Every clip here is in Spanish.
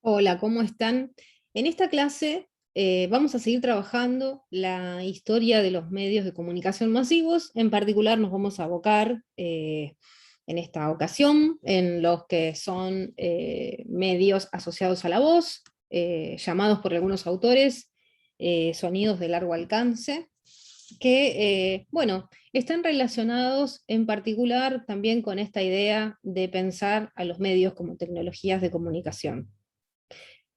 Hola, ¿cómo están? En esta clase vamos a seguir trabajando la historia de los medios de comunicación masivos. En particular nos vamos a abocar en esta ocasión en los que son medios asociados a la voz, llamados por algunos autores sonidos de largo alcance, que, bueno, están relacionados en particular también con esta idea de pensar a los medios como tecnologías de comunicación.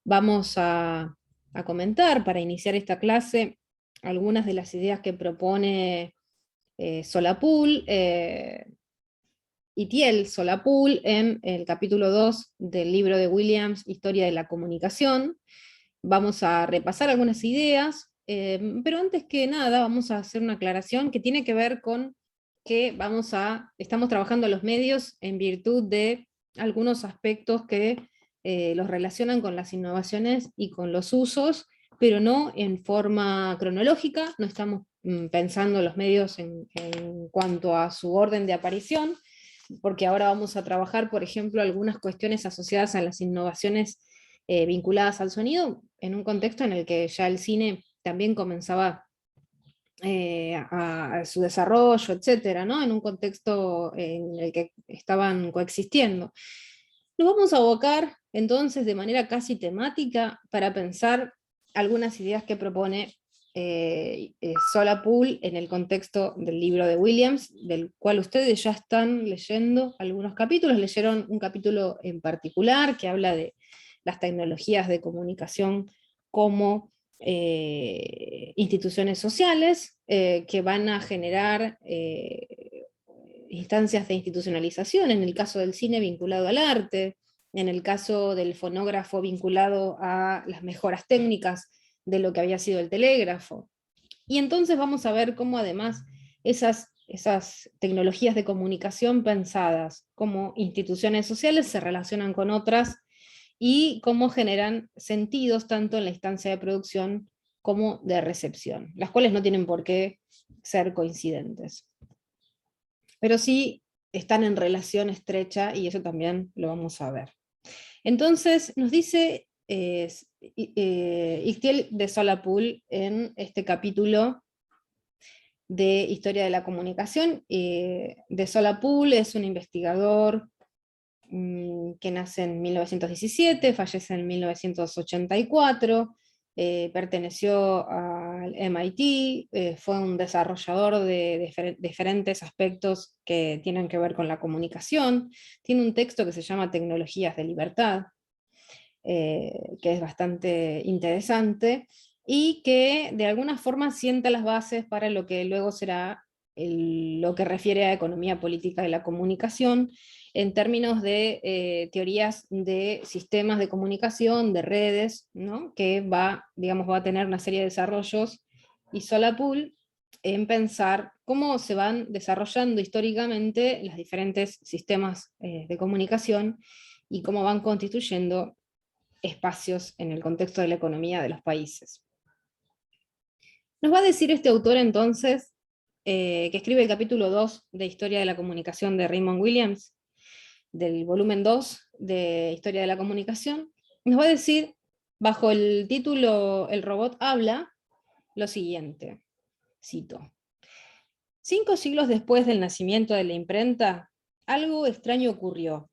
Vamos a comentar para iniciar esta clase algunas de las ideas que propone Solapul, Itiel Solapul en el capítulo 2 del libro de Williams, Historia de la Comunicación. Vamos a repasar algunas ideas, pero antes que nada vamos a hacer una aclaración que tiene que ver con que estamos trabajando los medios en virtud de algunos aspectos que los relacionan con las innovaciones y con los usos, pero no en forma cronológica. No estamos pensando los medios en cuanto a su orden de aparición, porque ahora vamos a trabajar, por ejemplo, algunas cuestiones asociadas a las innovaciones vinculadas al sonido, en un contexto en el que ya el cine también comenzaba a su desarrollo, etcétera, ¿no? En un contexto en el que estaban coexistiendo. Nos vamos a abocar entonces de manera casi temática para pensar algunas ideas que propone Solapul en el contexto del libro de Williams, del cual ustedes ya están leyendo algunos capítulos. Leyeron un capítulo en particular que habla de las tecnologías de comunicación como instituciones sociales que van a generar instancias de institucionalización, en el caso del cine vinculado al arte, en el caso del fonógrafo vinculado a las mejoras técnicas de lo que había sido el telégrafo. Y entonces vamos a ver cómo además esas tecnologías de comunicación pensadas como instituciones sociales se relacionan con otras y cómo generan sentidos tanto en la instancia de producción como de recepción, las cuales no tienen por qué ser coincidentes, pero sí están en relación estrecha y eso también lo vamos a ver. Entonces nos dice Ixtiel de Solapul en este capítulo de Historia de la Comunicación. De Solapul es un investigador que nace en 1917, fallece en 1984, perteneció al MIT, fue un desarrollador de diferentes aspectos que tienen que ver con la comunicación. Tiene un texto que se llama Tecnologías de Libertad, que es bastante interesante y que de alguna forma sienta las bases para lo que luego será lo que refiere a economía política de la comunicación, en términos de teorías de sistemas de comunicación, de redes, ¿no? Que digamos, va a tener una serie de desarrollos, y Solapul en pensar cómo se van desarrollando históricamente los diferentes sistemas de comunicación y cómo van constituyendo espacios en el contexto de la economía de los países. Nos va a decir este autor entonces, que escribe el capítulo 2 de Historia de la Comunicación de Raymond Williams, del volumen 2 de Historia de la Comunicación, nos va a decir, bajo el título El robot habla, lo siguiente, cito: 5 siglos después del nacimiento de la imprenta, algo extraño ocurrió.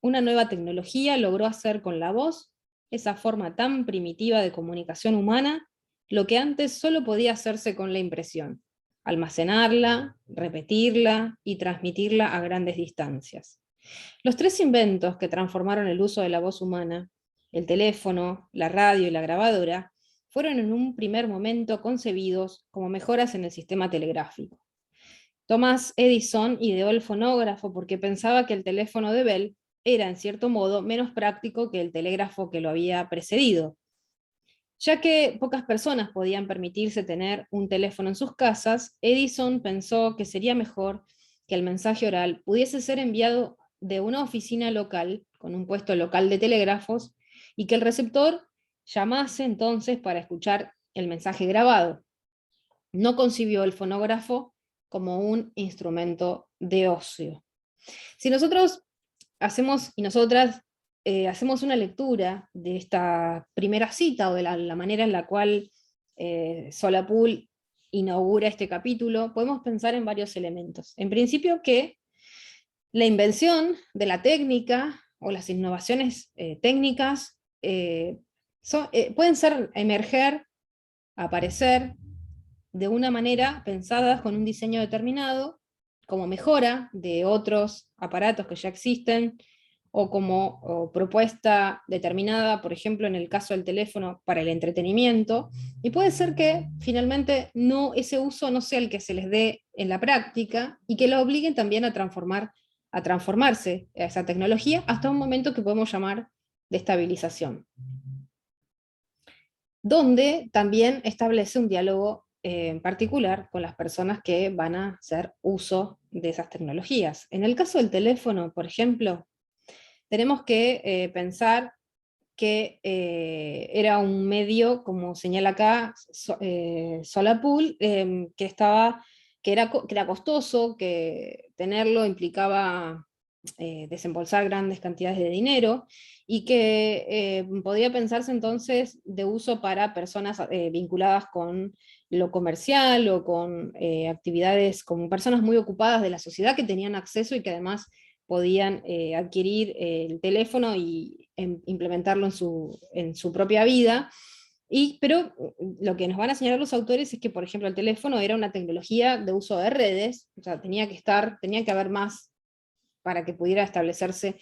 Una nueva tecnología logró hacer con la voz, esa forma tan primitiva de comunicación humana, lo que antes solo podía hacerse con la impresión: almacenarla, repetirla y transmitirla a grandes distancias. Los tres inventos que transformaron el uso de la voz humana, el teléfono, la radio y la grabadora, fueron en un primer momento concebidos como mejoras en el sistema telegráfico. Thomas Edison ideó el fonógrafo porque pensaba que el teléfono de Bell era, en cierto modo, menos práctico que el telégrafo que lo había precedido. Ya que pocas personas podían permitirse tener un teléfono en sus casas, Edison pensó que sería mejor que el mensaje oral pudiese ser enviado de una oficina local, con un puesto local de telégrafos, y que el receptor llamase entonces para escuchar el mensaje grabado. No concibió el fonógrafo como un instrumento de ocio. Si nosotros hacemos y nosotras hacemos una lectura de esta primera cita, o de la manera en la cual Solapul inaugura este capítulo, podemos pensar en varios elementos. En principio, que la invención de la técnica o las innovaciones técnicas pueden emerger, aparecer de una manera pensadas con un diseño determinado, como mejora de otros aparatos que ya existen, o como propuesta determinada, por ejemplo, en el caso del teléfono, para el entretenimiento, y puede ser que finalmente ese uso no sea el que se les dé en la práctica, y que lo obliguen también a transformarse a esa tecnología hasta un momento que podemos llamar de estabilización, donde también establece un diálogo en particular con las personas que van a hacer uso de esas tecnologías. En el caso del teléfono, por ejemplo, tenemos que pensar que era un medio, como señala acá Solapul, que era costoso, que tenerlo implicaba desembolsar grandes cantidades de dinero, y que podía pensarse entonces de uso para personas vinculadas con lo comercial, o con actividades, como personas muy ocupadas de la sociedad que tenían acceso y que además podían adquirir el teléfono y implementarlo en su propia vida. Pero lo que nos van a señalar los autores es que, por ejemplo, el teléfono era una tecnología de uso de redes, o sea, tenía que haber más para que pudiera establecerse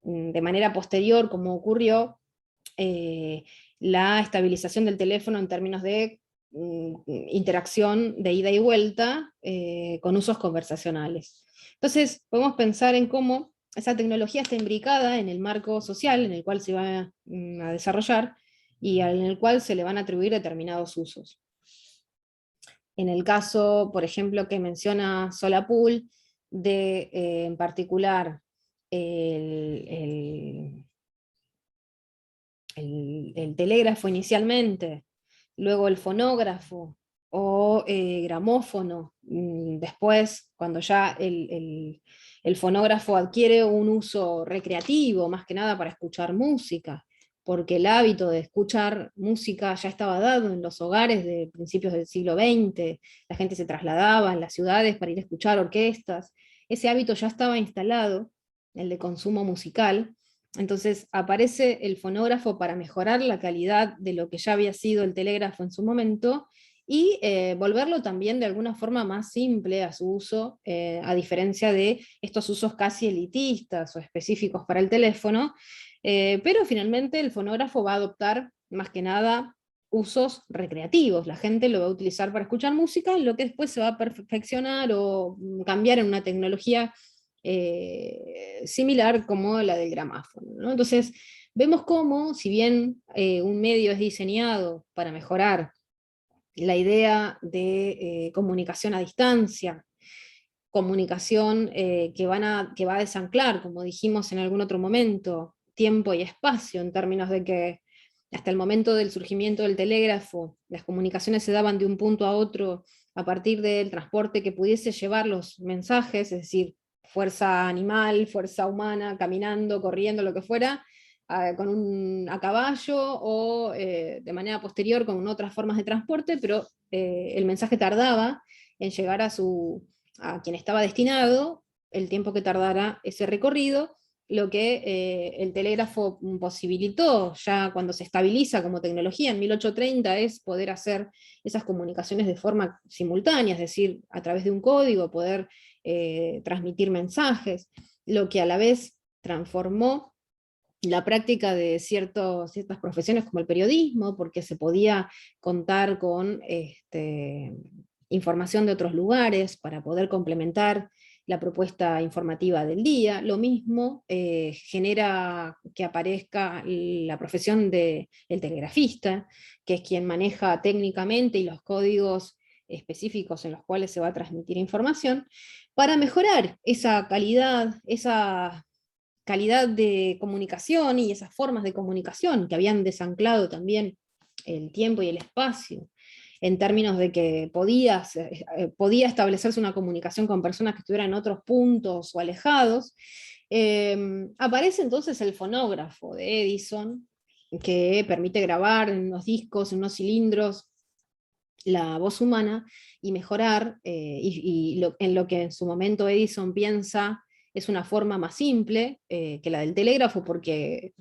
de manera posterior, como ocurrió, la estabilización del teléfono en términos de interacción de ida y vuelta con usos conversacionales. Entonces, podemos pensar en cómo esa tecnología está imbricada en el marco social en el cual se va a desarrollar, y en el cual se le van a atribuir determinados usos. En el caso, por ejemplo, que menciona Solapul, de en particular el el telégrafo inicialmente, luego el fonógrafo o gramófono, después cuando ya el fonógrafo adquiere un uso recreativo, más que nada para escuchar música, porque el hábito de escuchar música ya estaba dado en los hogares de principios del siglo XX, la gente se trasladaba en las ciudades para ir a escuchar orquestas, ese hábito ya estaba instalado, el de consumo musical. Entonces aparece el fonógrafo para mejorar la calidad de lo que ya había sido el telégrafo en su momento, y volverlo también de alguna forma más simple a su uso, a diferencia de estos usos casi elitistas o específicos para el teléfono, pero finalmente el fonógrafo va a adoptar más que nada usos recreativos, la gente lo va a utilizar para escuchar música, lo que después se va a perfeccionar o cambiar en una tecnología similar como la del gramáfono, ¿no? Entonces, vemos cómo, si bien un medio es diseñado para mejorar la idea de comunicación a distancia, comunicación que va a desanclar, como dijimos en algún otro momento, tiempo y espacio, en términos de que hasta el momento del surgimiento del telégrafo, las comunicaciones se daban de un punto a otro a partir del transporte que pudiese llevar los mensajes, es decir, fuerza animal, fuerza humana, caminando, corriendo, lo que fuera, a caballo o de manera posterior con otras formas de transporte, pero el mensaje tardaba en llegar a quien estaba destinado, el tiempo que tardara ese recorrido, lo que el telégrafo posibilitó ya cuando se estabiliza como tecnología en 1830 es poder hacer esas comunicaciones de forma simultánea, es decir, a través de un código poder transmitir mensajes, lo que a la vez transformó la práctica de ciertas profesiones como el periodismo, porque se podía contar con información de otros lugares para poder complementar la propuesta informativa del día. Lo mismo genera que aparezca la profesión del telegrafista, que es quien maneja técnicamente y los códigos específicos en los cuales se va a transmitir información, para mejorar esa calidad de comunicación y esas formas de comunicación que habían desanclado también el tiempo y el espacio, en términos de que podía establecerse una comunicación con personas que estuvieran en otros puntos o alejados, Aparece entonces el fonógrafo de Edison, que permite grabar en unos discos, en unos cilindros, la voz humana y mejorar, en lo que en su momento Edison piensa es una forma más simple que la del telégrafo, porque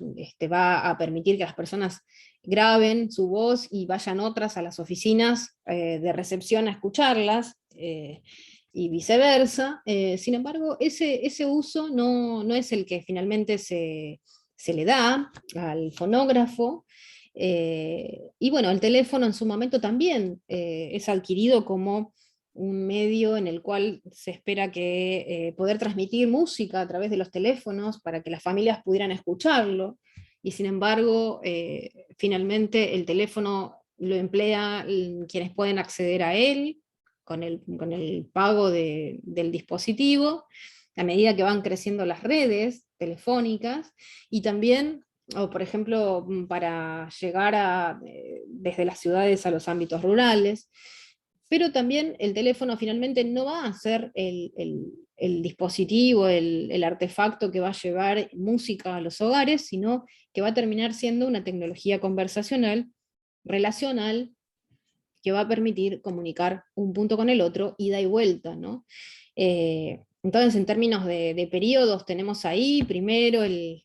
va a permitir que las personas graben su voz y vayan otras a las oficinas de recepción a escucharlas, y viceversa. Sin embargo, ese uso no es el que finalmente se le da al fonógrafo. Y bueno, el teléfono en su momento también es adquirido como un medio en el cual se espera que poder transmitir música a través de los teléfonos para que las familias pudieran escucharlo, y sin embargo, finalmente el teléfono lo emplea quienes pueden acceder a él con el pago del dispositivo, a medida que van creciendo las redes telefónicas, y también o por ejemplo, para llegar desde las ciudades a los ámbitos rurales, pero también el teléfono finalmente no va a ser el dispositivo, el artefacto que va a llevar música a los hogares, sino que va a terminar siendo una tecnología conversacional, relacional, que va a permitir comunicar un punto con el otro, ida y vuelta, ¿no? Entonces, en términos de periodos, tenemos ahí primero el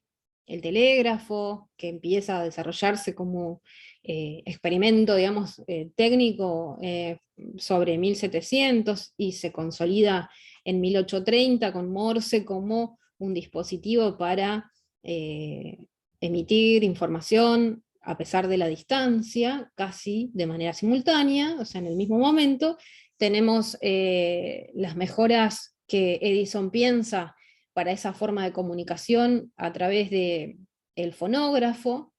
telégrafo, que empieza a desarrollarse como experimento, digamos, técnico sobre 1700 y se consolida en 1830 con Morse como un dispositivo para emitir información a pesar de la distancia, casi de manera simultánea, o sea, en el mismo momento. Tenemos las mejoras que Edison piensa para esa forma de comunicación a través del fonógrafo,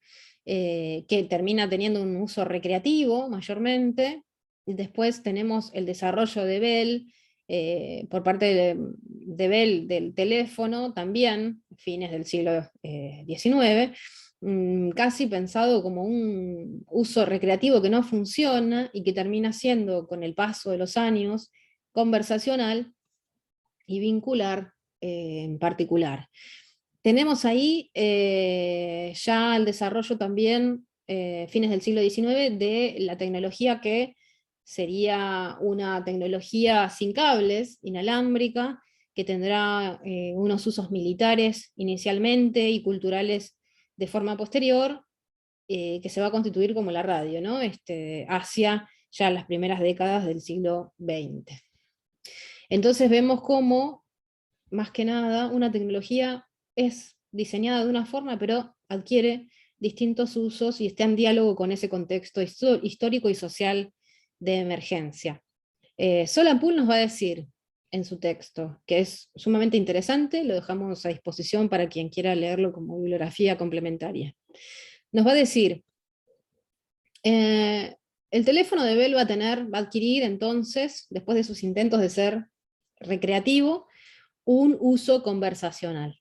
que termina teniendo un uso recreativo mayormente. Y después tenemos el desarrollo de Bell, por parte de Bell del teléfono, también, fines del siglo XIX, casi pensado como un uso recreativo que no funciona y que termina siendo, con el paso de los años, conversacional y vincular en particular. Tenemos ahí ya el desarrollo también, fines del siglo XIX, de la tecnología que sería una tecnología sin cables, inalámbrica, que tendrá unos usos militares inicialmente y culturales de forma posterior, que se va a constituir como la radio, ¿no? Hacia ya las primeras décadas del siglo XX. Entonces vemos cómo, más que nada, una tecnología es diseñada de una forma, pero adquiere distintos usos y está en diálogo con ese contexto histórico y social de emergencia. Solapool nos va a decir en su texto, que es sumamente interesante, lo dejamos a disposición para quien quiera leerlo como bibliografía complementaria. Nos va a decir, el teléfono de Bell va a adquirir entonces, después de sus intentos de ser recreativo, un uso conversacional.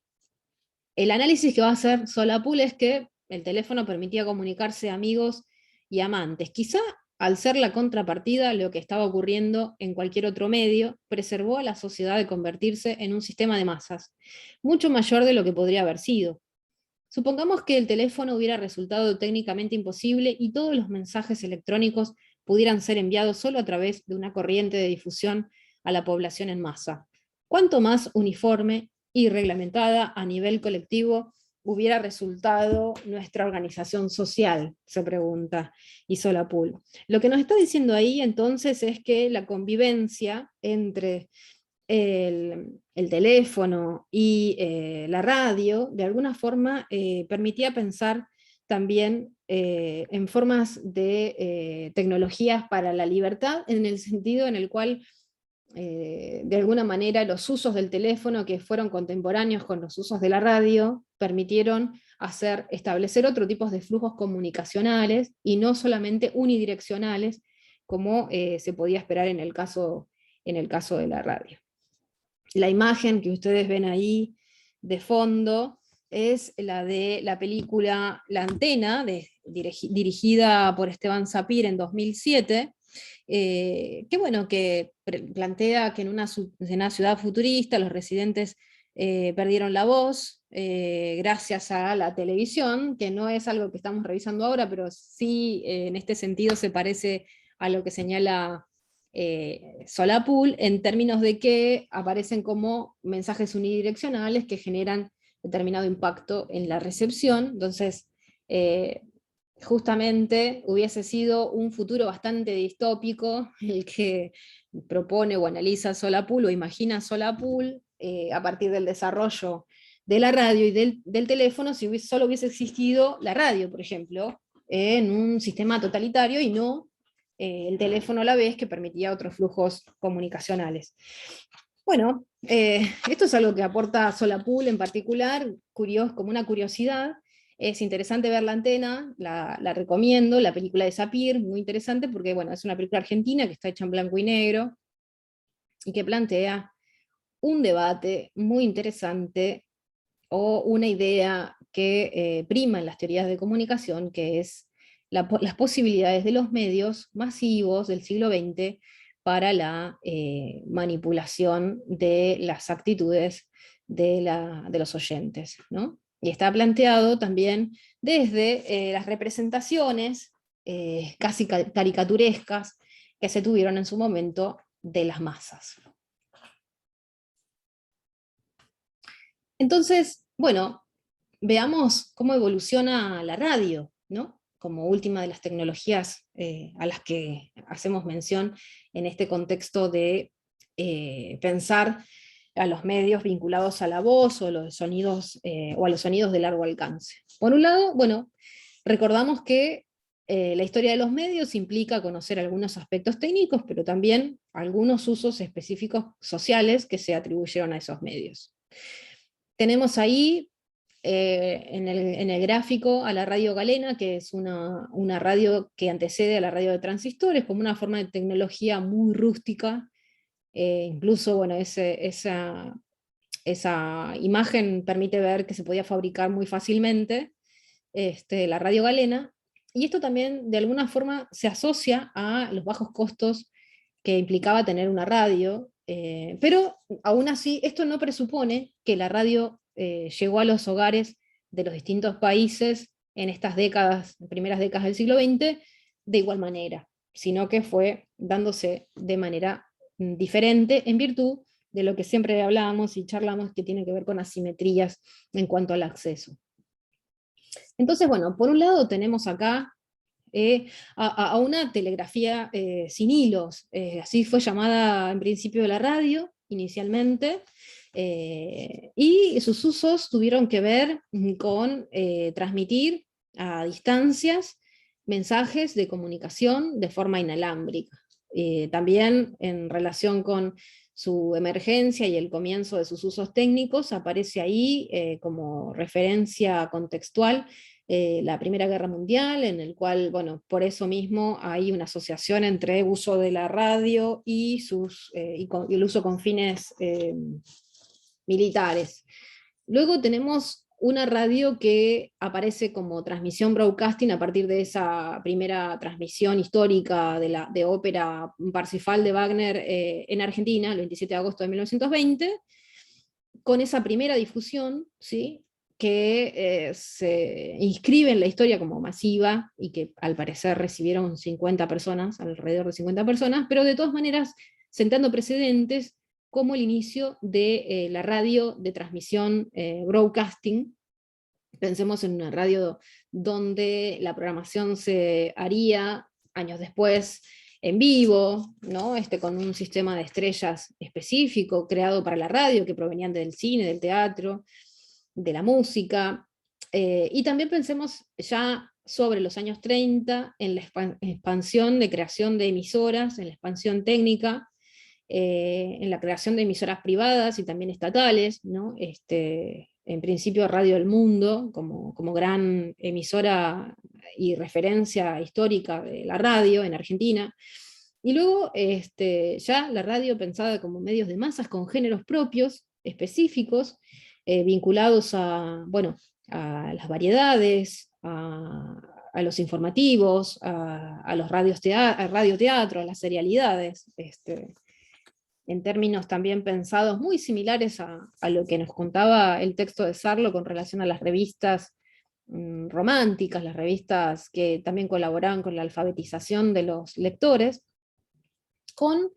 El análisis que va a hacer Solapool es que el teléfono permitía comunicarse a amigos y amantes. Quizá al ser la contrapartida, lo que estaba ocurriendo en cualquier otro medio, preservó a la sociedad de convertirse en un sistema de masas, mucho mayor de lo que podría haber sido. Supongamos que el teléfono hubiera resultado técnicamente imposible y todos los mensajes electrónicos pudieran ser enviados solo a través de una corriente de difusión a la población en masa. ¿Cuánto más uniforme y reglamentada a nivel colectivo hubiera resultado nuestra organización social?, se pregunta Solapool. Lo que nos está diciendo ahí entonces es que la convivencia entre el teléfono y la radio, de alguna forma permitía pensar también en formas de tecnologías para la libertad, en el sentido en el cual de alguna manera los usos del teléfono, que fueron contemporáneos con los usos de la radio, permitieron establecer otro tipo de flujos comunicacionales y no solamente unidireccionales, como se podía esperar en el caso de la radio. La imagen que ustedes ven ahí de fondo es la de la película La Antena, dirigida por Esteban Sapir en 2007, que plantea que en una ciudad futurista los residentes perdieron la voz gracias a la televisión, que no es algo que estamos revisando ahora, pero sí en este sentido se parece a lo que señala Solapool, en términos de que aparecen como mensajes unidireccionales que generan determinado impacto en la recepción. Entonces, justamente hubiese sido un futuro bastante distópico el que propone o analiza Solapool o imagina Solapool a partir del desarrollo de la radio y del teléfono, si solo hubiese existido la radio, por ejemplo, en un sistema totalitario y no el teléfono a la vez, que permitía otros flujos comunicacionales. Bueno, esto es algo que aporta Solapool en particular, como una curiosidad. Es interesante ver La Antena, la recomiendo, la película de Sapir, muy interesante porque bueno, es una película argentina que está hecha en blanco y negro y que plantea un debate muy interesante o una idea que prima en las teorías de comunicación, que es las posibilidades de los medios masivos del siglo XX para la manipulación de las actitudes de los oyentes, ¿no? Y está planteado también desde las representaciones casi caricaturescas que se tuvieron en su momento de las masas. Entonces, bueno, veamos cómo evoluciona la radio, ¿no? Como última de las tecnologías a las que hacemos mención en este contexto de pensar a los medios vinculados a la voz o, los sonidos, o a los sonidos de largo alcance. Por un lado, bueno, recordamos que la historia de los medios implica conocer algunos aspectos técnicos, pero también algunos usos específicos sociales que se atribuyeron a esos medios. Tenemos ahí en el gráfico a la radio galena, que es una radio que antecede a la radio de transistores, como una forma de tecnología muy rústica. Incluso, bueno, esa imagen permite ver que se podía fabricar muy fácilmente la radio galena, y esto también de alguna forma se asocia a los bajos costos que implicaba tener una radio, pero aún así esto no presupone que la radio llegó a los hogares de los distintos países en estas primeras décadas del siglo XX, de igual manera, sino que fue dándose de manera diferente en virtud de lo que siempre hablábamos y charlamos, que tiene que ver con asimetrías en cuanto al acceso. Entonces, bueno, por un lado tenemos acá a una telegrafía sin hilos, así fue llamada en principio la radio, inicialmente, y sus usos tuvieron que ver con transmitir a distancias mensajes de comunicación de forma inalámbrica. También en relación con su emergencia y el comienzo de sus usos técnicos, aparece ahí como referencia contextual la Primera Guerra Mundial, en el cual, bueno, por eso mismo hay una asociación entre uso de la radio y el uso con fines militares. Luego tenemos una radio que aparece como transmisión broadcasting a partir de esa primera transmisión histórica de ópera Parsifal de Wagner en Argentina, el 27 de agosto de 1920, con esa primera difusión, ¿sí?, que se inscribe en la historia como masiva y que al parecer recibieron 50 personas, alrededor de 50 personas, pero de todas maneras sentando precedentes como el inicio de la radio de transmisión broadcasting. Pensemos en una radio donde la programación se haría años después en vivo, ¿no? Con un sistema de estrellas específico creado para la radio, que provenían del cine, del teatro, de la música. Y también pensemos ya sobre los años 30 en la expansión de creación de emisoras, en la expansión técnica, en la creación de emisoras privadas y también estatales, ¿no? En principio Radio del Mundo, como gran emisora y referencia histórica de la radio en Argentina. Y luego ya la radio pensada como medios de masas con géneros propios, específicos, vinculados bueno, a las variedades, a los informativos, a los radioteatros, a las serialidades. en términos también pensados muy similares a lo que nos contaba el texto de Sarlo con relación a las revistas románticas, las revistas que también colaboraban con la alfabetización de los lectores, con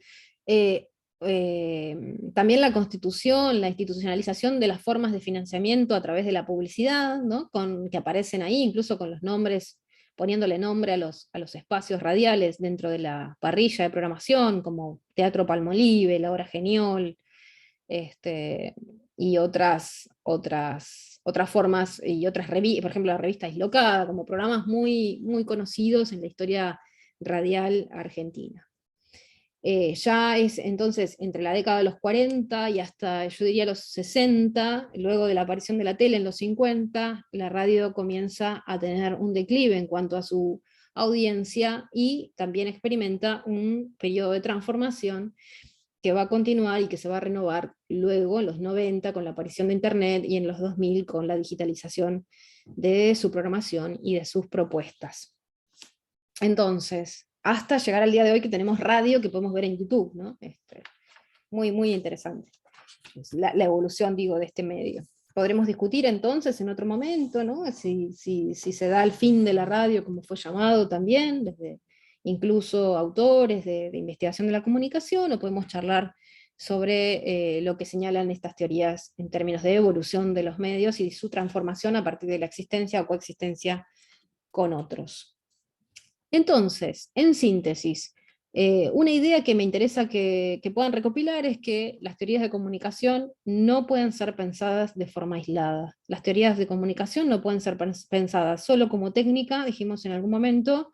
también la constitución, la institucionalización de las formas de financiamiento a través de la publicidad, ¿no? Que aparecen ahí, incluso con los nombres, poniéndole nombre a los espacios radiales dentro de la parrilla de programación, como Teatro Palmolive, La Hora Genial, y otras formas, y otras revistas, por ejemplo la revista Dislocada, como programas muy, muy conocidos en la historia radial argentina. Ya es entonces entre la década de los 40 y hasta, yo diría, los 60, luego de la aparición de la tele en los 50, la radio comienza a tener un declive en cuanto a su audiencia y también experimenta un periodo de transformación que va a continuar y que se va a renovar luego en los 90 con la aparición de Internet y en los 2000 con la digitalización de su programación y de sus propuestas. Entonces, hasta llegar al día de hoy que tenemos radio que podemos ver en YouTube, ¿no? Muy, muy interesante. La evolución, digo, de este medio. Podremos discutir entonces en otro momento, ¿no? Si se da el fin de la radio, como fue llamado también, desde incluso autores de investigación de la comunicación, o podemos charlar sobre lo que señalan estas teorías en términos de evolución de los medios y su transformación a partir de la existencia o coexistencia con otros. Entonces, en síntesis, una idea que me interesa que puedan recopilar es que las teorías de comunicación no pueden ser pensadas de forma aislada. Las teorías de comunicación no pueden ser pensadas solo como técnica, dijimos en algún momento,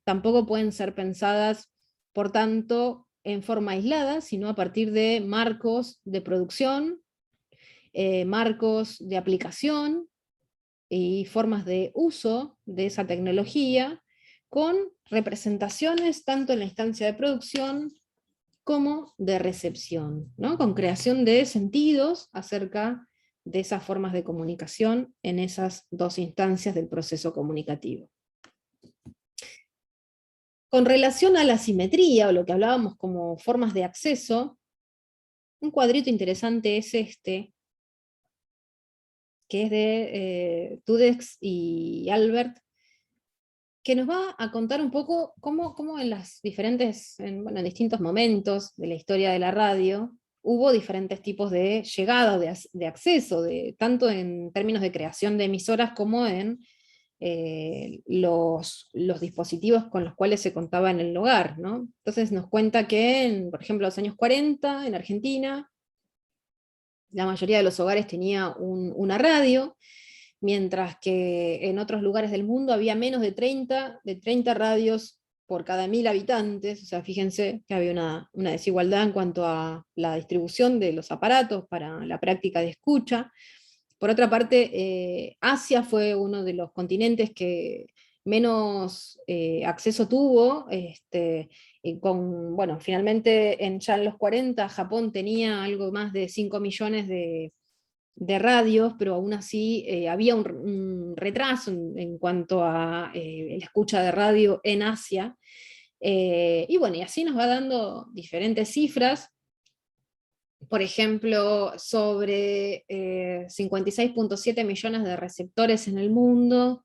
tampoco pueden ser pensadas, por tanto, en forma aislada, sino a partir de marcos de producción, marcos de aplicación y formas de uso de esa tecnología, con representaciones tanto en la instancia de producción como de recepción, ¿no? Con creación de sentidos acerca de esas formas de comunicación en esas dos instancias del proceso comunicativo. Con relación a la simetría, o lo que hablábamos como formas de acceso, un cuadrito interesante es este, que es de Tudex y Albert, que nos va a contar un poco cómo en las diferentes, en distintos momentos de la historia de la radio, hubo diferentes tipos de llegada, de acceso, tanto en términos de creación de emisoras como en los dispositivos con los cuales se contaba en el hogar, ¿no? Entonces nos cuenta que, por ejemplo, en los años 40, en Argentina, la mayoría de los hogares tenía una radio, mientras que en otros lugares del mundo había menos de 30 radios por cada 1000 habitantes. O sea, fíjense que había una desigualdad en cuanto a la distribución de los aparatos para la práctica de escucha. Por otra parte, Asia fue uno de los continentes que menos acceso tuvo, finalmente ya en los 40 Japón tenía algo más de 5 millones de radios, pero aún así había un retraso en cuanto a la escucha de radio en Asia. Y así nos va dando diferentes cifras. Por ejemplo, sobre 56,7 millones de receptores en el mundo,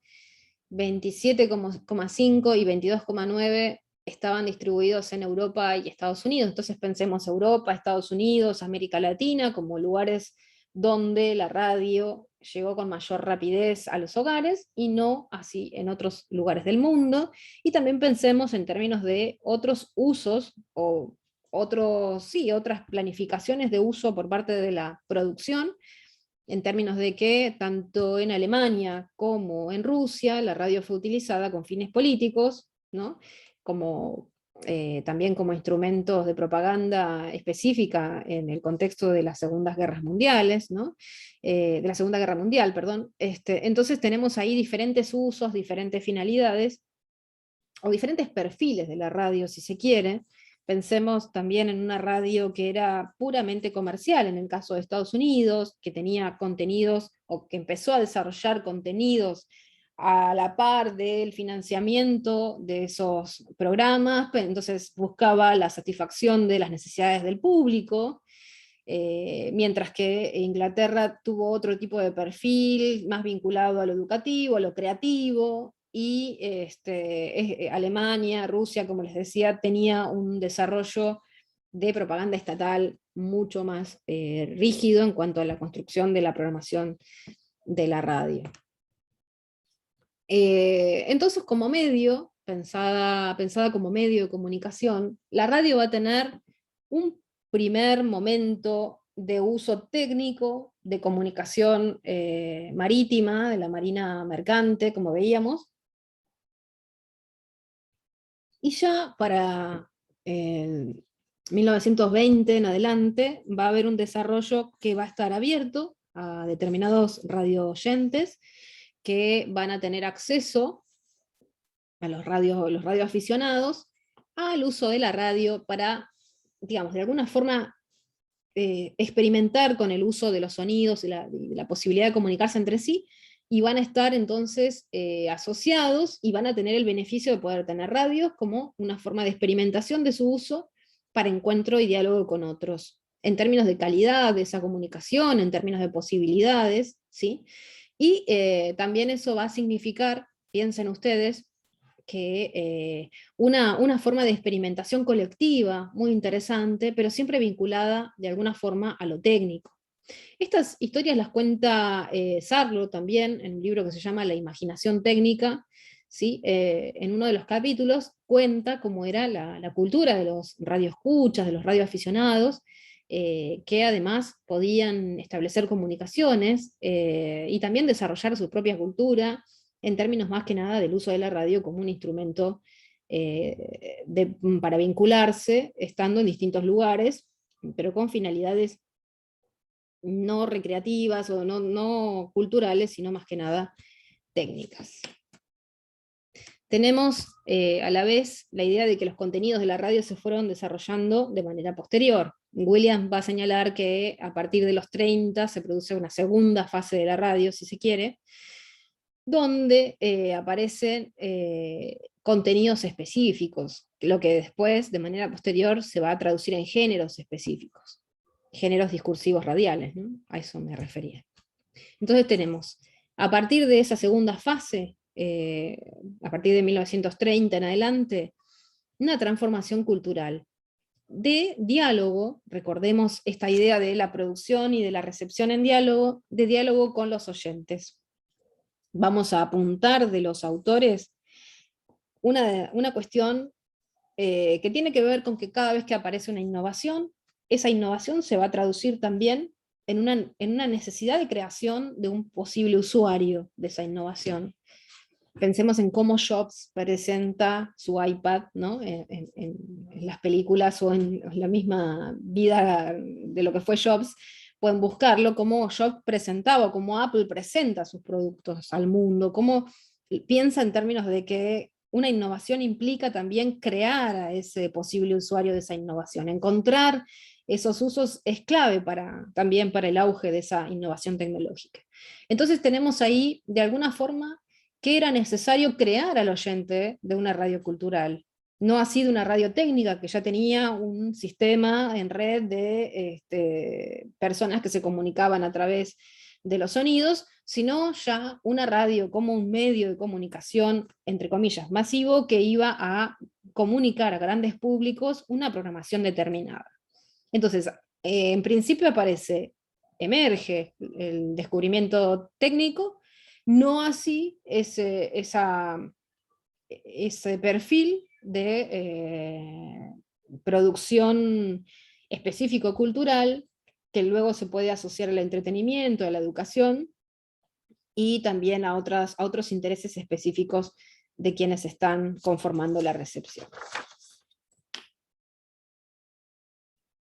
27,5 y 22,9 estaban distribuidos en Europa y Estados Unidos. Entonces pensemos Europa, Estados Unidos, América Latina como lugares donde la radio llegó con mayor rapidez a los hogares y no así en otros lugares del mundo. Y también pensemos en términos de otros usos o otras planificaciones de uso por parte de la producción, en términos de que tanto en Alemania como en Rusia la radio fue utilizada con fines políticos, ¿no? También como instrumentos de propaganda específica en el contexto de las segundas guerras mundiales, ¿no? De la Segunda Guerra Mundial, perdón. Entonces tenemos ahí diferentes usos, diferentes finalidades, o diferentes perfiles de la radio, si se quiere. Pensemos también en una radio que era puramente comercial, en el caso de Estados Unidos, que tenía contenidos, o que empezó a desarrollar contenidos a la par del financiamiento de esos programas, entonces buscaba la satisfacción de las necesidades del público, mientras que Inglaterra tuvo otro tipo de perfil, más vinculado a lo educativo, a lo creativo, y Alemania, Rusia, como les decía, tenía un desarrollo de propaganda estatal mucho más rígido en cuanto a la construcción de la programación de la radio. Entonces, como medio, pensada como medio de comunicación, la radio va a tener un primer momento de uso técnico, de comunicación marítima, de la marina mercante, como veíamos, y ya para 1920 en adelante va a haber un desarrollo que va a estar abierto a determinados radio oyentes que van a tener acceso a los radioaficionados al uso de la radio para, digamos, de alguna forma experimentar con el uso de los sonidos y la posibilidad de comunicarse entre sí, y van a estar entonces asociados y van a tener el beneficio de poder tener radios como una forma de experimentación de su uso para encuentro y diálogo con otros, en términos de calidad de esa comunicación, en términos de posibilidades, ¿sí? Y también eso va a significar, piensen ustedes, que una forma de experimentación colectiva muy interesante, pero siempre vinculada de alguna forma a lo técnico. Estas historias las cuenta Sarlo también en un libro que se llama La imaginación técnica, ¿sí? En uno de los capítulos cuenta cómo era la cultura de los radioescuchas, de los radioaficionados, que además podían establecer comunicaciones y también desarrollar su propia cultura, en términos más que nada del uso de la radio como un instrumento para vincularse, estando en distintos lugares, pero con finalidades no recreativas o no culturales, sino más que nada técnicas. Tenemos a la vez la idea de que los contenidos de la radio se fueron desarrollando de manera posterior. Williams va a señalar que a partir de los 30 se produce una segunda fase de la radio, si se quiere, donde aparecen contenidos específicos, lo que después, de manera posterior, se va a traducir en géneros específicos, géneros discursivos radiales, ¿no? A eso me refería. Entonces tenemos, a partir de esa segunda fase, a partir de 1930 en adelante, una transformación cultural de diálogo, recordemos esta idea de la producción y de la recepción en diálogo, de diálogo con los oyentes. Vamos a apuntar de los autores una cuestión que tiene que ver con que cada vez que aparece una innovación, esa innovación se va a traducir también en una necesidad de creación de un posible usuario de esa innovación. Pensemos en cómo Jobs presenta su iPad, ¿no? En las películas o en la misma vida de lo que fue Jobs, pueden buscarlo, cómo Jobs presentaba, cómo Apple presenta sus productos al mundo, cómo piensa en términos de que una innovación implica también crear a ese posible usuario de esa innovación. Encontrar esos usos es clave también para el auge de esa innovación tecnológica. Entonces tenemos ahí, de alguna forma, que era necesario crear al oyente de una radio cultural. No así de una radio técnica que ya tenía un sistema en red de personas que se comunicaban a través de los sonidos, sino ya una radio como un medio de comunicación, entre comillas, masivo, que iba a comunicar a grandes públicos una programación determinada. Entonces, en principio emerge el descubrimiento técnico, no así ese perfil de producción específico-cultural que luego se puede asociar al entretenimiento, a la educación y también a otros intereses específicos de quienes están conformando la recepción.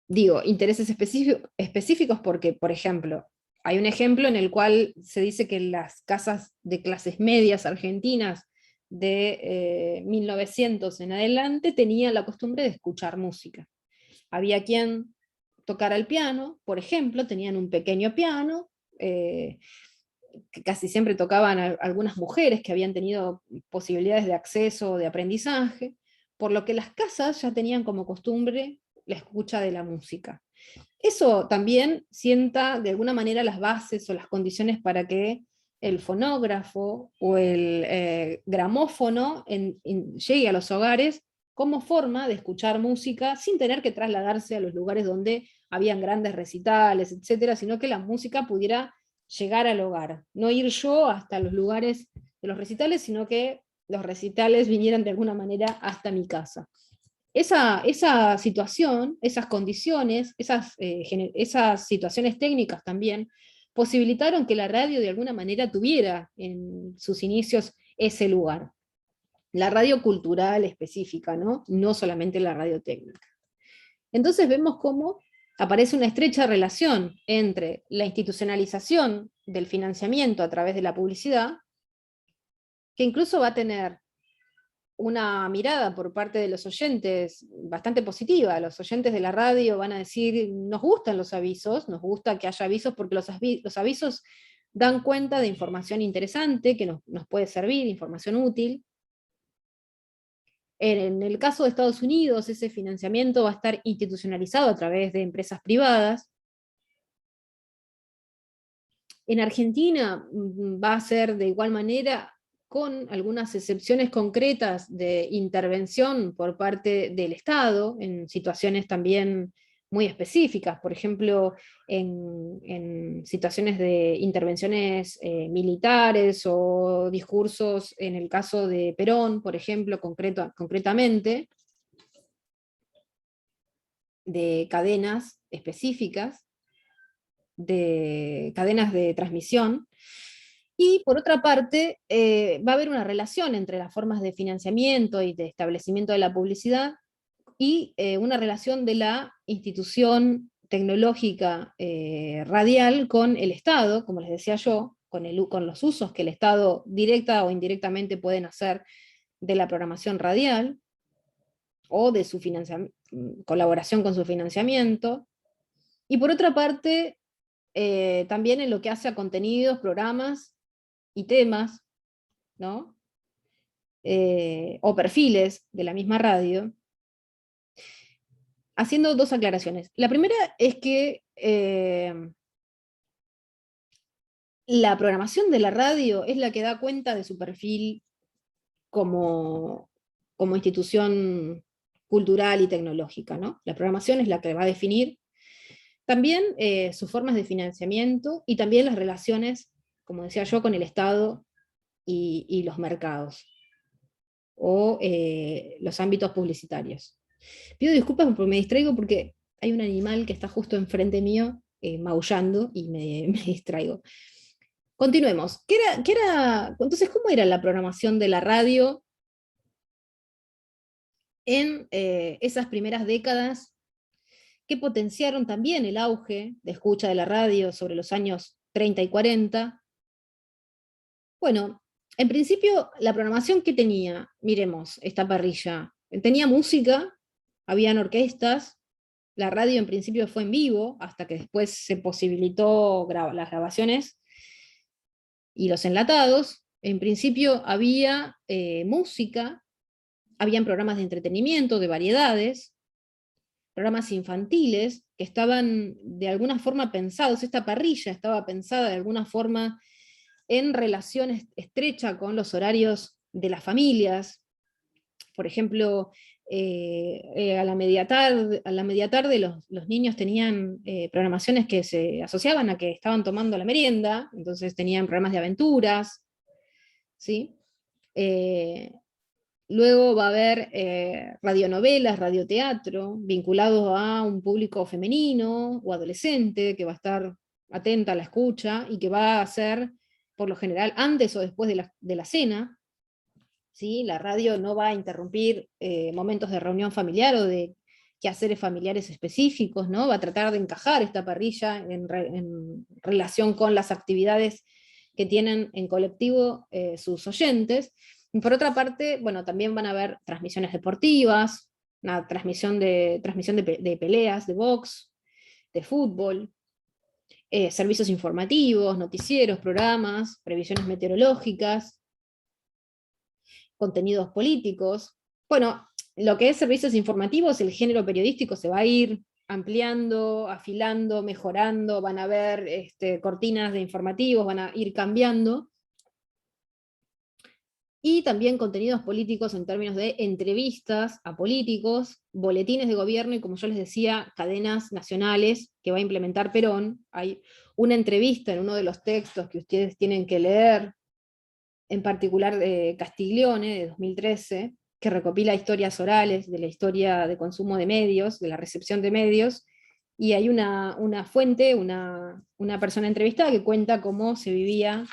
Digo, intereses específicos porque, por ejemplo, hay un ejemplo en el cual se dice que las casas de clases medias argentinas de 1900 en adelante tenían la costumbre de escuchar música. Había quien tocara el piano, por ejemplo, tenían un pequeño piano, que casi siempre tocaban algunas mujeres que habían tenido posibilidades de acceso o de aprendizaje, por lo que las casas ya tenían como costumbre la escucha de la música. Eso también sienta de alguna manera las bases o las condiciones para que el fonógrafo o el gramófono llegue a los hogares como forma de escuchar música sin tener que trasladarse a los lugares donde habían grandes recitales, etcétera, sino que la música pudiera llegar al hogar. No ir yo hasta los lugares de los recitales, sino que los recitales vinieran de alguna manera hasta mi casa. Esa situación, esas condiciones, esas situaciones técnicas también, posibilitaron que la radio de alguna manera tuviera en sus inicios ese lugar. La radio cultural específica, ¿no? No solamente la radio técnica. Entonces vemos cómo aparece una estrecha relación entre la institucionalización del financiamiento a través de la publicidad, que incluso va a tener una mirada por parte de los oyentes bastante positiva. Los oyentes de la radio van a decir, nos gustan los avisos, nos gusta que haya avisos porque los avisos dan cuenta de información interesante que nos puede servir, información útil. En el caso de Estados Unidos, ese financiamiento va a estar institucionalizado a través de empresas privadas. En Argentina va a ser de igual manera, con algunas excepciones concretas de intervención por parte del Estado, en situaciones también muy específicas, por ejemplo, en situaciones de intervenciones militares o discursos, en el caso de Perón, por ejemplo, concretamente, de cadenas específicas, de cadenas de transmisión. Y por otra parte, va a haber una relación entre las formas de financiamiento y de establecimiento de la publicidad y una relación de la institución tecnológica radial con el Estado, como les decía yo, con los usos que el Estado directa o indirectamente pueden hacer de la programación radial o de su colaboración con su financiamiento. Y por otra parte, también en lo que hace a contenidos, programas y temas, ¿no? O perfiles de la misma radio, haciendo dos aclaraciones. La primera es que la programación de la radio es la que da cuenta de su perfil como institución cultural y tecnológica, ¿no? La programación es la que va a definir también sus formas de financiamiento y también las relaciones, como decía yo, con el Estado y los mercados o los ámbitos publicitarios. Pido disculpas porque me distraigo porque hay un animal que está justo enfrente mío maullando y me distraigo. Continuemos. Entonces, ¿cómo era la programación de la radio en esas primeras décadas que potenciaron también el auge de escucha de la radio sobre los años 30 y 40? Bueno, en principio, la programación que tenía, miremos esta parrilla, tenía música, habían orquestas, la radio en principio fue en vivo, hasta que después se posibilitó las grabaciones y los enlatados. En principio había música, habían programas de entretenimiento, de variedades, programas infantiles que estaban de alguna forma pensados, esta parrilla estaba pensada de alguna forma en relación estrecha con los horarios de las familias. Por ejemplo, a la media tarde los niños tenían programaciones que se asociaban a que estaban tomando la merienda, entonces tenían programas de aventuras, ¿sí? Luego va a haber radionovelas, radioteatro, vinculados a un público femenino o adolescente que va a estar atenta a la escucha y que va a hacer, por lo general, antes o después de la cena. ¿Sí? La radio no va a interrumpir momentos de reunión familiar o de quehaceres familiares específicos, ¿no? Va a tratar de encajar esta parrilla en relación con las actividades que tienen en colectivo sus oyentes. Y por otra parte, bueno, también van a haber transmisiones deportivas, una transmisión de peleas, de box, de fútbol. servicios informativos, noticieros, programas, previsiones meteorológicas, contenidos políticos. Bueno, lo que es servicios informativos, el género periodístico se va a ir ampliando, afilando, mejorando, van a haber cortinas de informativos, van a ir cambiando. Y también contenidos políticos en términos de entrevistas a políticos, boletines de gobierno y, como yo les decía, cadenas nacionales que va a implementar Perón. Hay una entrevista en uno de los textos que ustedes tienen que leer, en particular de Castiglione, de 2013, que recopila historias orales de la historia de consumo de medios, de la recepción de medios, y hay una fuente, una persona entrevistada que cuenta cómo se vivía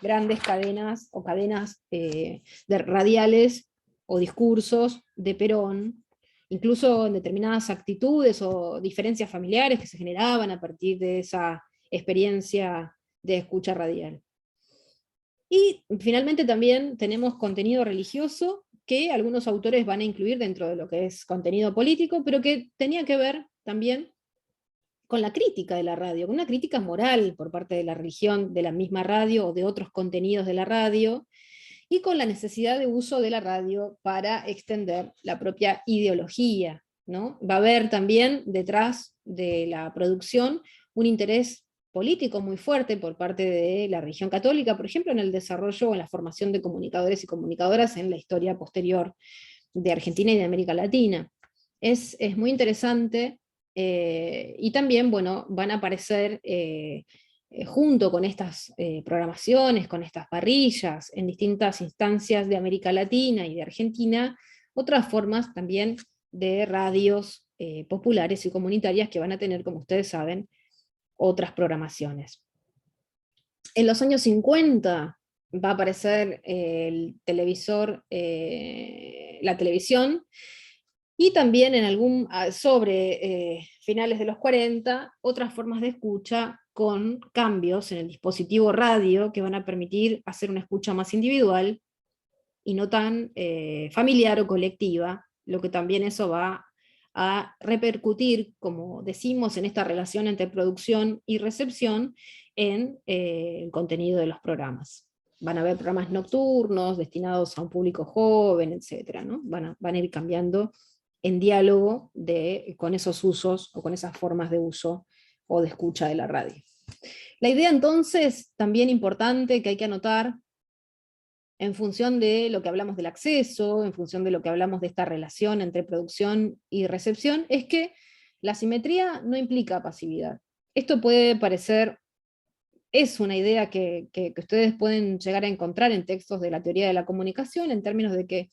grandes cadenas o cadenas de radiales o discursos de Perón, incluso en determinadas actitudes o diferencias familiares que se generaban a partir de esa experiencia de escucha radial. Y finalmente también tenemos contenido religioso que algunos autores van a incluir dentro de lo que es contenido político, pero que tenía que ver también con la crítica de la radio, con una crítica moral por parte de la religión, de la misma radio o de otros contenidos de la radio, y con la necesidad de uso de la radio para extender la propia ideología, ¿no? Va a haber también detrás de la producción un interés político muy fuerte por parte de la religión católica, por ejemplo, en el desarrollo o en la formación de comunicadores y comunicadoras en la historia posterior de Argentina y de América Latina. Es muy interesante, y también, bueno, van a aparecer junto con estas programaciones, con estas parrillas, en distintas instancias de América Latina y de Argentina, otras formas también de radios populares y comunitarias que van a tener, como ustedes saben, otras programaciones. En los años 50 va a aparecer el televisor, la televisión, y también sobre finales de los 40, otras formas de escucha con cambios en el dispositivo radio que van a permitir hacer una escucha más individual y no tan familiar o colectiva, lo que también eso va a repercutir, como decimos, en esta relación entre producción y recepción en el contenido de los programas. Van a haber programas nocturnos destinados a un público joven, etc., ¿no? Van a ir cambiando en diálogo con esos usos o con esas formas de uso o de escucha de la radio. La idea entonces, también importante que hay que anotar, en función de lo que hablamos del acceso, en función de lo que hablamos de esta relación entre producción y recepción, es que la simetría no implica pasividad. Esto puede parecer, es una idea que ustedes pueden llegar a encontrar en textos de la teoría de la comunicación, en términos de que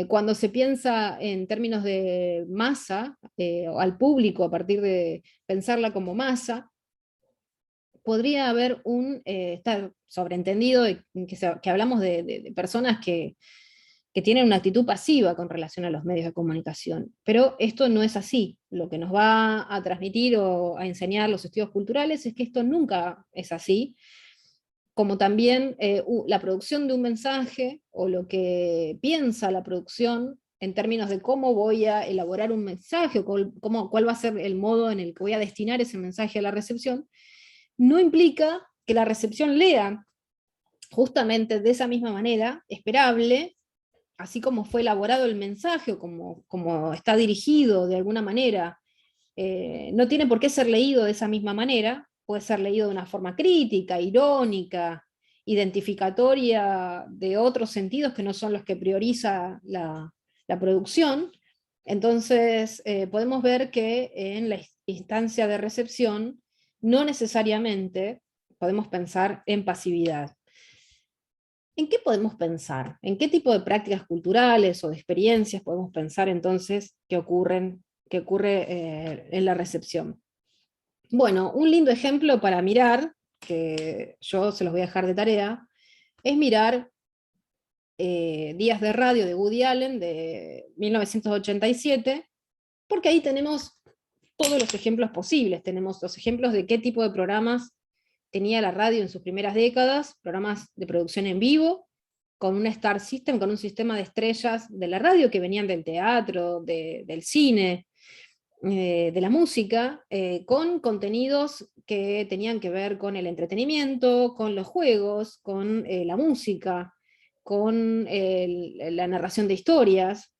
cuando se piensa en términos de masa, o al público a partir de pensarla como masa, podría haber está sobreentendido que hablamos de personas que tienen una actitud pasiva con relación a los medios de comunicación. Pero esto no es así. Lo que nos va a transmitir o a enseñar los estudios culturales es que esto nunca es así, como también la producción de un mensaje o lo que piensa la producción en términos de cómo voy a elaborar un mensaje o cuál va a ser el modo en el que voy a destinar ese mensaje a la recepción, no implica que la recepción lea justamente de esa misma manera, esperable, así como fue elaborado el mensaje o como está dirigido de alguna manera, no tiene por qué ser leído de esa misma manera, puede ser leído de una forma crítica, irónica, identificatoria de otros sentidos que no son los que prioriza la producción. Entonces podemos ver que en la instancia de recepción no necesariamente podemos pensar en pasividad. ¿En qué podemos pensar? ¿En qué tipo de prácticas culturales o de experiencias podemos pensar entonces que ocurre en la recepción? Bueno, un lindo ejemplo para mirar, que yo se los voy a dejar de tarea, es mirar Días de Radio de Woody Allen de 1987, porque ahí tenemos todos los ejemplos posibles, tenemos los ejemplos de qué tipo de programas tenía la radio en sus primeras décadas, programas de producción en vivo, con un Star System, con un sistema de estrellas de la radio que venían del teatro, del cine, de la música, con contenidos que tenían que ver con el entretenimiento, con los juegos, con la música, con la narración de historias,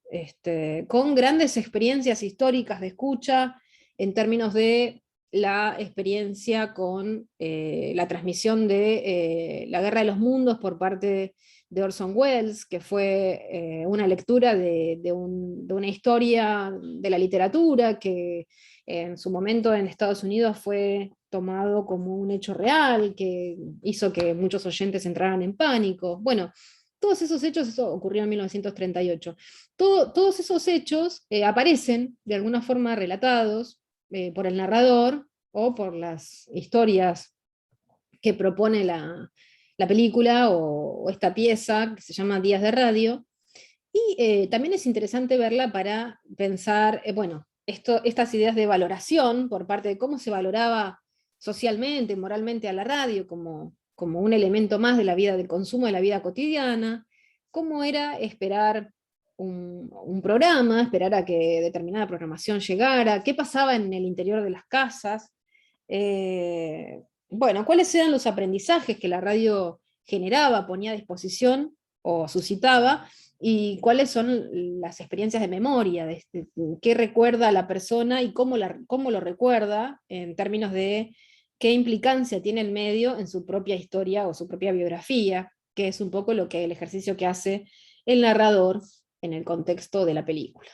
con grandes experiencias históricas de escucha en términos de la experiencia con la transmisión de La Guerra de los Mundos por parte de Orson Welles, que fue una lectura de una historia de la literatura que en su momento en Estados Unidos fue tomado como un hecho real, que hizo que muchos oyentes entraran en pánico. Bueno, todos esos hechos, eso ocurrió en 1938. Todos esos hechos aparecen de alguna forma relatados por el narrador o por las historias que propone la película o esta pieza que se llama Días de Radio. Y también es interesante verla para pensar, bueno, estas ideas de valoración por parte de cómo se valoraba socialmente, moralmente a la radio como un elemento más de la vida del consumo, de la vida cotidiana, cómo era esperar un programa, esperar a que determinada programación llegara, qué pasaba en el interior de las casas, bueno, cuáles eran los aprendizajes que la radio generaba, ponía a disposición o suscitaba, y cuáles son las experiencias de memoria, qué recuerda a la persona y cómo lo recuerda en términos de qué implicancia tiene el medio en su propia historia o su propia biografía, que es un poco lo que el ejercicio que hace el narrador en el contexto de la película.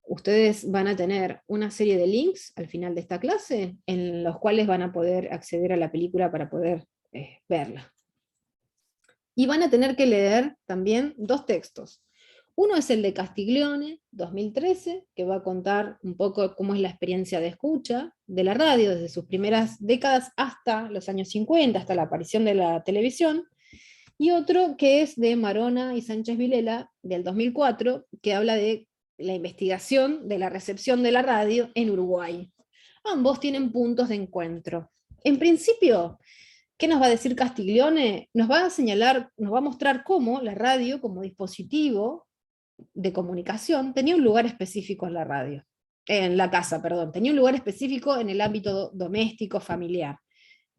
Ustedes van a tener una serie de links al final de esta clase en los cuales van a poder acceder a la película para poder verla. Y van a tener que leer también dos textos. Uno es el de Castiglione, 2013, que va a contar un poco cómo es la experiencia de escucha de la radio desde sus primeras décadas hasta los años 50, hasta la aparición de la televisión. Y otro que es de Marona y Sánchez Vilela, del 2004, que habla de la investigación de la recepción de la radio en Uruguay. Ambos tienen puntos de encuentro. En principio, ¿qué nos va a decir Castiglione? Nos va a señalar, nos va a mostrar cómo la radio como dispositivo de comunicación tenía un lugar específico en la radio, en la casa, perdón, tenía un lugar específico en el ámbito doméstico, familiar.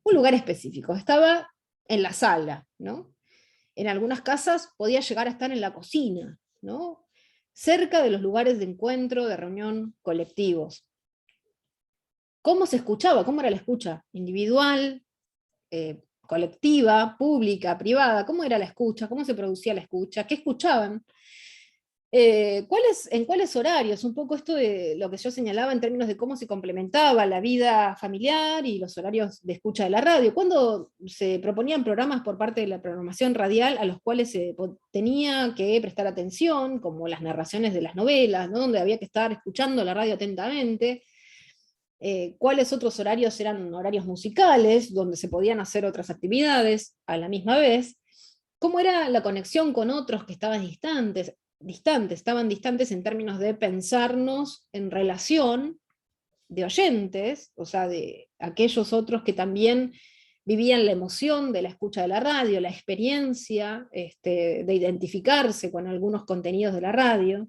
Un lugar específico, estaba en la sala, ¿no? En algunas casas podía llegar a estar en la cocina, ¿no? Cerca de los lugares de encuentro, de reunión colectivos. ¿Cómo se escuchaba? ¿Cómo era la escucha? Individual, colectiva, pública, privada. ¿Cómo era la escucha? ¿Cómo se producía la escucha? ¿Qué escuchaban? ¿En cuáles horarios? Un poco esto de lo que yo señalaba en términos de cómo se complementaba la vida familiar y los horarios de escucha de la radio. ¿Cuándo se proponían programas por parte de la programación radial a los cuales se tenía que prestar atención, como las narraciones de las novelas, ¿no? Donde había que estar escuchando la radio atentamente? ¿Cuáles otros horarios eran horarios musicales, donde se podían hacer otras actividades a la misma vez? ¿Cómo era la conexión con otros que estaban estaban distantes en términos de pensarnos en relación de oyentes, o sea, de aquellos otros que también vivían la emoción de la escucha de la radio, la experiencia de identificarse con algunos contenidos de la radio?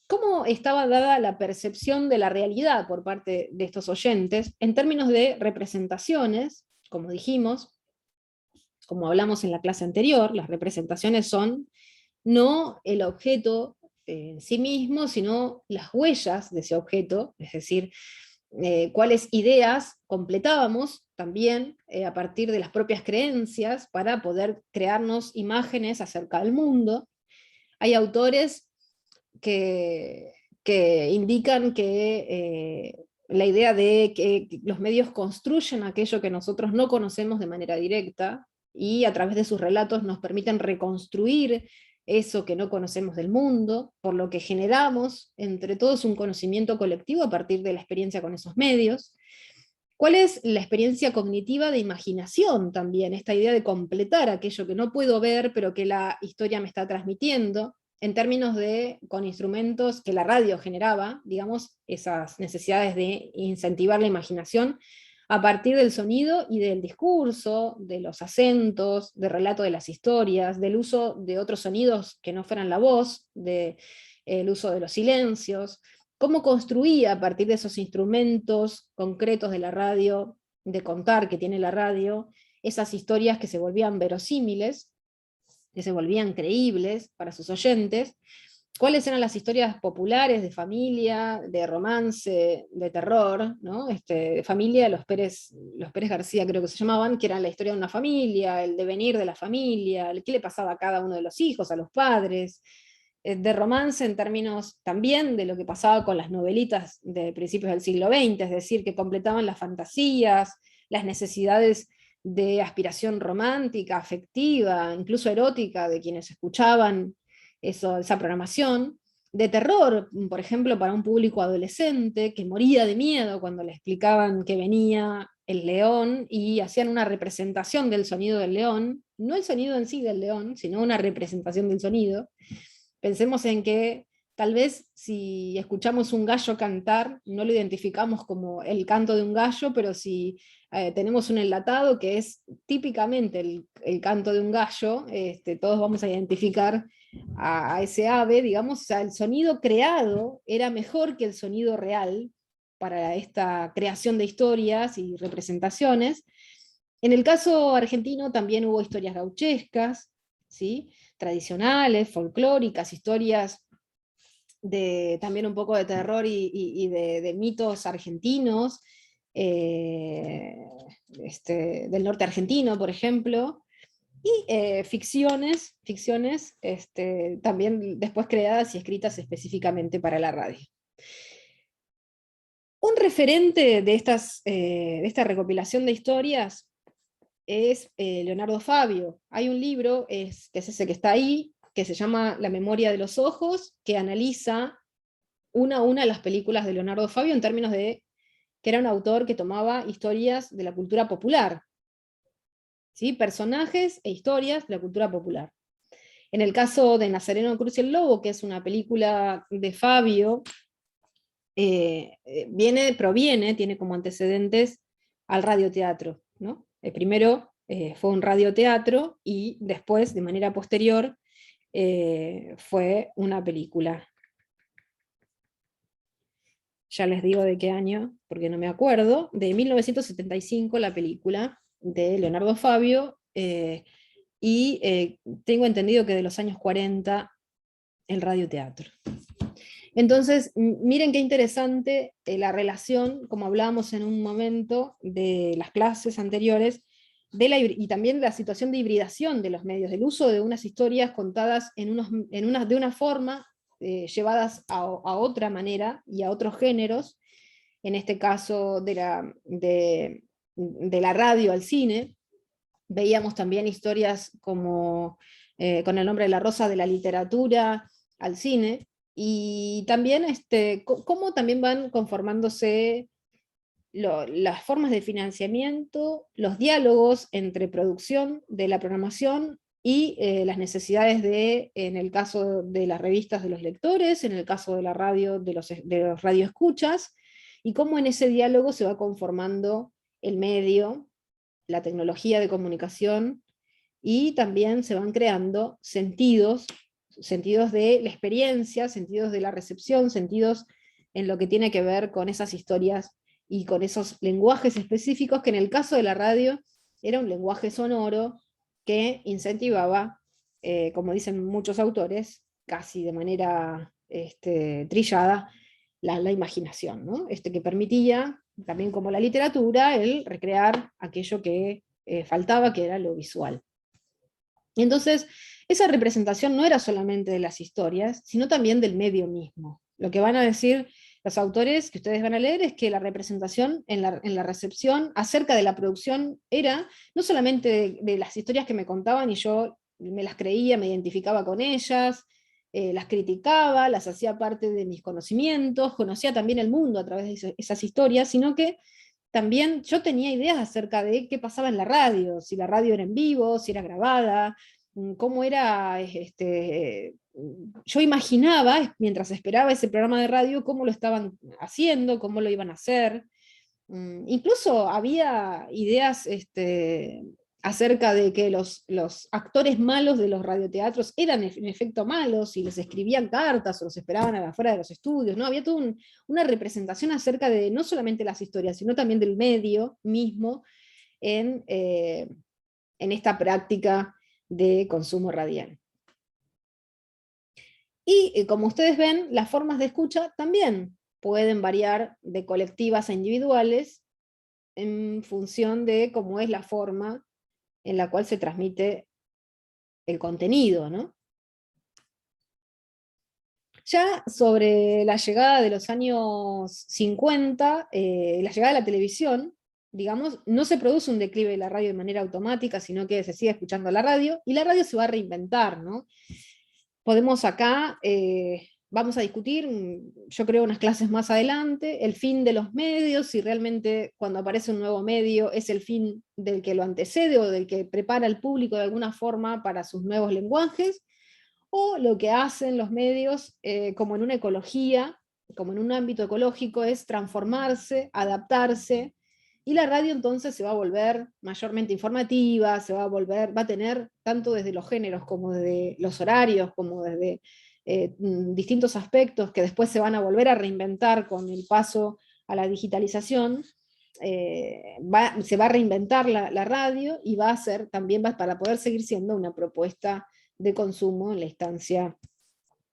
¿Cómo estaba dada la percepción de la realidad por parte de estos oyentes en términos de representaciones? Como dijimos, como hablamos en la clase anterior, las representaciones son no el objeto en sí mismo, sino las huellas de ese objeto, es decir, cuáles ideas completábamos también a partir de las propias creencias para poder crearnos imágenes acerca del mundo. Hay autores que, que indican que la idea de que los medios construyen aquello que nosotros no conocemos de manera directa, y a través de sus relatos nos permiten reconstruir eso que no conocemos del mundo, por lo que generamos entre todos un conocimiento colectivo a partir de la experiencia con esos medios. ¿Cuál es la experiencia cognitiva de imaginación también? Esta idea de completar aquello que no puedo ver, pero que la historia me está transmitiendo, en términos de, con instrumentos que la radio generaba, digamos, esas necesidades de incentivar la imaginación a partir del sonido y del discurso, de los acentos, del relato de las historias, del uso de otros sonidos que no fueran la voz, del uso de los silencios, cómo construía a partir de esos instrumentos concretos de la radio, de contar que tiene la radio, esas historias que se volvían verosímiles, que se volvían creíbles para sus oyentes, cuáles eran las historias populares de familia, de romance, de terror, ¿no? De familia, los Pérez García creo que se llamaban, que eran la historia de una familia, el devenir de la familia, qué le pasaba a cada uno de los hijos, a los padres, de romance en términos también de lo que pasaba con las novelitas de principios del siglo XX, es decir, que completaban las fantasías, las necesidades de aspiración romántica, afectiva, incluso erótica de quienes escuchaban esa programación, de terror, por ejemplo, para un público adolescente que moría de miedo cuando le explicaban que venía el león y hacían una representación del sonido del león, no el sonido en sí del león, sino una representación del sonido. Pensemos en que tal vez si escuchamos un gallo cantar, no lo identificamos como el canto de un gallo, pero si tenemos un enlatado que es típicamente el canto de un gallo, todos vamos a identificar a ese ave, digamos, o sea, el sonido creado era mejor que el sonido real para esta creación de historias y representaciones. En el caso argentino también hubo historias gauchescas, ¿sí? Tradicionales, folclóricas, historias también un poco de terror y de mitos argentinos, del norte argentino, por ejemplo, y ficciones también después creadas y escritas específicamente para la radio. Un referente de esta recopilación de historias es Leonardo Fabio. Hay un libro, que es ese que está ahí, que se llama La memoria de los ojos, que analiza una a una las películas de Leonardo Fabio en términos de que era un autor que tomaba historias de la cultura popular, ¿sí? Personajes e historias de la cultura popular. En el caso de Nazareno Cruz y el Lobo, que es una película de Fabio, tiene como antecedentes al radioteatro, ¿no? Primero fue un radioteatro y después, de manera posterior, fue una película. Ya les digo de qué año, porque no me acuerdo, de 1975 la película de Leonardo Fabio, y tengo entendido que de los años 40 el radioteatro. Entonces, miren qué interesante la relación, como hablábamos en un momento de las clases anteriores, y también la situación de hibridación de los medios, del uso de unas historias contadas de una forma, llevadas a otra manera y a otros géneros, en este caso de la radio al cine. Veíamos también historias como con el nombre de La Rosa de la Literatura al cine, y también cómo también van conformándose las formas de financiamiento, los diálogos entre producción de la programación y las necesidades en el caso de las revistas de los lectores, en el caso de la radio, de los radioescuchas, y cómo en ese diálogo se va conformando el medio, la tecnología de comunicación, y también se van creando sentidos de la experiencia, sentidos de la recepción, sentidos en lo que tiene que ver con esas historias y con esos lenguajes específicos, que en el caso de la radio era un lenguaje sonoro que incentivaba, como dicen muchos autores, casi de manera trillada, la imaginación, ¿no? Que permitía, también como la literatura, el recrear aquello que faltaba, que era lo visual. Entonces, esa representación no era solamente de las historias, sino también del medio mismo. Lo que van a decir los autores que ustedes van a leer es que la representación en la recepción acerca de la producción era no solamente de las historias que me contaban y yo me las creía, me identificaba con ellas, las criticaba, las hacía parte de mis conocimientos, conocía también el mundo a través de esas historias, sino que también yo tenía ideas acerca de qué pasaba en la radio, si la radio era en vivo, si era grabada, cómo era, yo imaginaba, mientras esperaba ese programa de radio, cómo lo estaban haciendo, cómo lo iban a hacer. Incluso había ideas acerca de que los actores malos de los radioteatros eran en efecto malos y les escribían cartas o los esperaban afuera de los estudios, ¿no? Había toda una representación acerca de no solamente las historias, sino también del medio mismo en esta práctica de consumo radial. Y como ustedes ven, las formas de escucha también pueden variar de colectivas a individuales en función de cómo es la forma en la cual se transmite el contenido, ¿no? Ya sobre la llegada de los años 50, la llegada de la televisión, digamos, no se produce un declive de la radio de manera automática, sino que se sigue escuchando la radio, y la radio se va a reinventar, ¿no? Podemos acá, vamos a discutir, yo creo, unas clases más adelante, el fin de los medios, si realmente cuando aparece un nuevo medio es el fin del que lo antecede o del que prepara al público de alguna forma para sus nuevos lenguajes, o lo que hacen los medios, como en una ecología, como en un ámbito ecológico, es transformarse, adaptarse, y la radio entonces se va a volver mayormente informativa, va a tener, tanto desde los géneros como desde los horarios, como desde distintos aspectos que después se van a volver a reinventar con el paso a la digitalización. Se va a reinventar la radio y va a ser también, para poder seguir siendo una propuesta de consumo en la instancia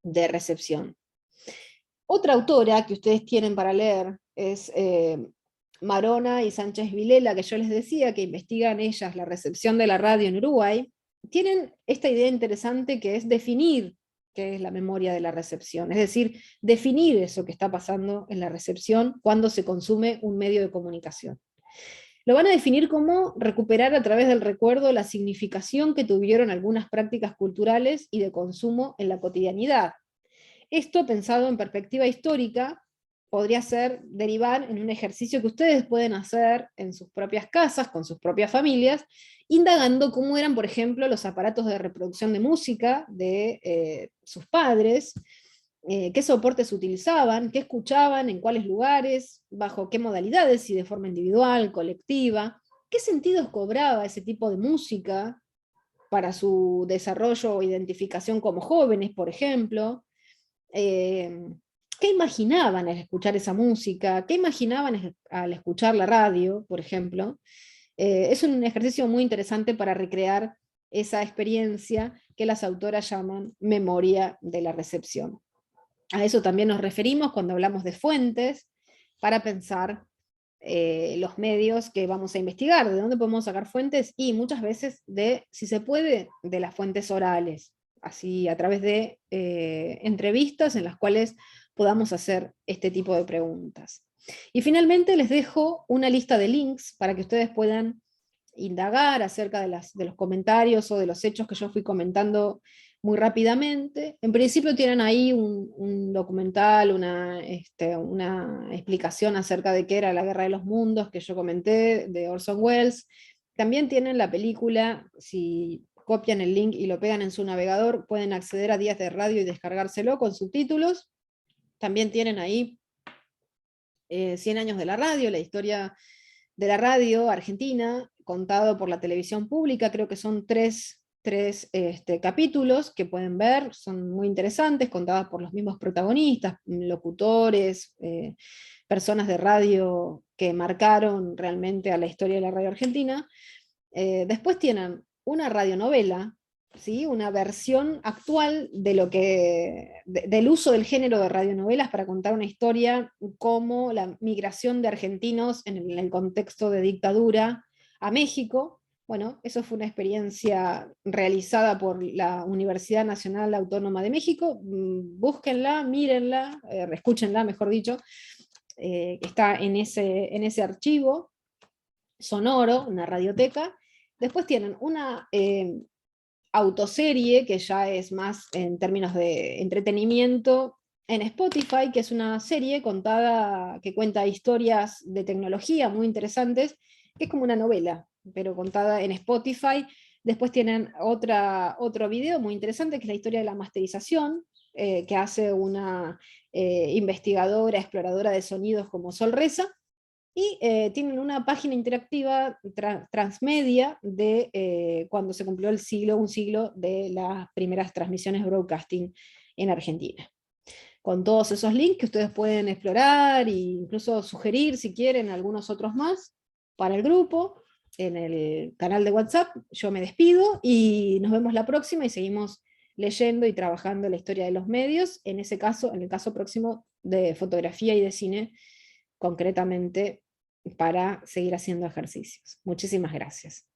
de recepción. Otra autora que ustedes tienen para leer es Marona y Sánchez Vilela, que yo les decía, que investigan ellas la recepción de la radio en Uruguay. Tienen esta idea interesante que es definir qué es la memoria de la recepción, es decir, definir eso que está pasando en la recepción cuando se consume un medio de comunicación. Lo van a definir como recuperar a través del recuerdo la significación que tuvieron algunas prácticas culturales y de consumo en la cotidianidad. Esto, pensado en perspectiva histórica, podría derivar en un ejercicio que ustedes pueden hacer en sus propias casas, con sus propias familias, indagando cómo eran, por ejemplo, los aparatos de reproducción de música de sus padres, qué soportes utilizaban, qué escuchaban, en cuáles lugares, bajo qué modalidades, si de forma individual, colectiva, qué sentidos cobraba ese tipo de música para su desarrollo o identificación como jóvenes, por ejemplo. ¿Qué imaginaban al escuchar esa música? ¿Qué imaginaban al escuchar la radio, por ejemplo? Es un ejercicio muy interesante para recrear esa experiencia que las autoras llaman memoria de la recepción. A eso también nos referimos cuando hablamos de fuentes, para pensar los medios que vamos a investigar, de dónde podemos sacar fuentes, y muchas veces si se puede, de las fuentes orales, así a través de entrevistas en las cuales podamos hacer este tipo de preguntas. Y finalmente les dejo una lista de links para que ustedes puedan indagar acerca de los comentarios o de los hechos que yo fui comentando muy rápidamente. En principio tienen ahí un documental, una explicación acerca de qué era la Guerra de los Mundos que yo comenté, de Orson Welles. También tienen la película, si copian el link y lo pegan en su navegador, pueden acceder a Días de Radio y descargárselo con subtítulos. También tienen ahí 100 años de la radio, la historia de la radio argentina, contado por la televisión pública. Creo que son tres capítulos que pueden ver, son muy interesantes, contadas por los mismos protagonistas, locutores, personas de radio que marcaron realmente a la historia de la radio argentina. Después tienen una radionovela, ¿sí? Una versión actual del uso del género de radionovelas para contar una historia como la migración de argentinos en el contexto de dictadura a México. Bueno, eso fue una experiencia realizada por la Universidad Nacional Autónoma de México. Búsquenla, mírenla, escúchenla, mejor dicho, está en ese archivo sonoro, una radioteca. Después tienen una autoserie, que ya es más en términos de entretenimiento, en Spotify, que es una serie que cuenta historias de tecnología muy interesantes, que es como una novela, pero contada en Spotify. Después tienen otro video muy interesante, que es la historia de la masterización, que hace una investigadora, exploradora de sonidos como Sol Reza. Y tienen una página interactiva transmedia de cuando se cumplió un siglo de las primeras transmisiones broadcasting en Argentina. Con todos esos links que ustedes pueden explorar e incluso sugerir si quieren algunos otros más para el grupo, en el canal de WhatsApp. Yo me despido y nos vemos la próxima y seguimos leyendo y trabajando la historia de los medios, en ese caso, en el caso próximo de fotografía y de cine, concretamente para seguir haciendo ejercicios. Muchísimas gracias.